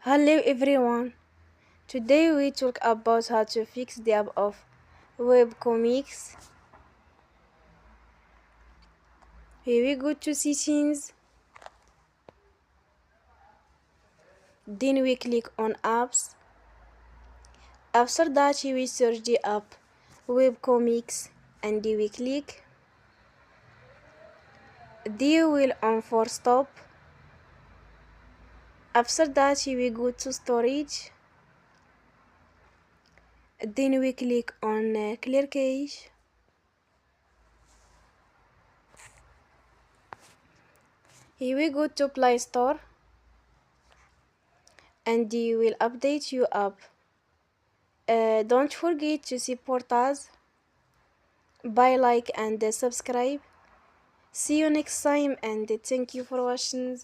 Hello everyone. Today we talk about how to fix the app of webcomics. Here we go to settings. Then we click on apps. After that we search the app webcomics and we click. Then we'll on for stop. After that we go to storage. Then we click on clear cache. Here we go to Play Store and you will update your app. Don't forget to support us by like and subscribe. See you next time and thank you for watching.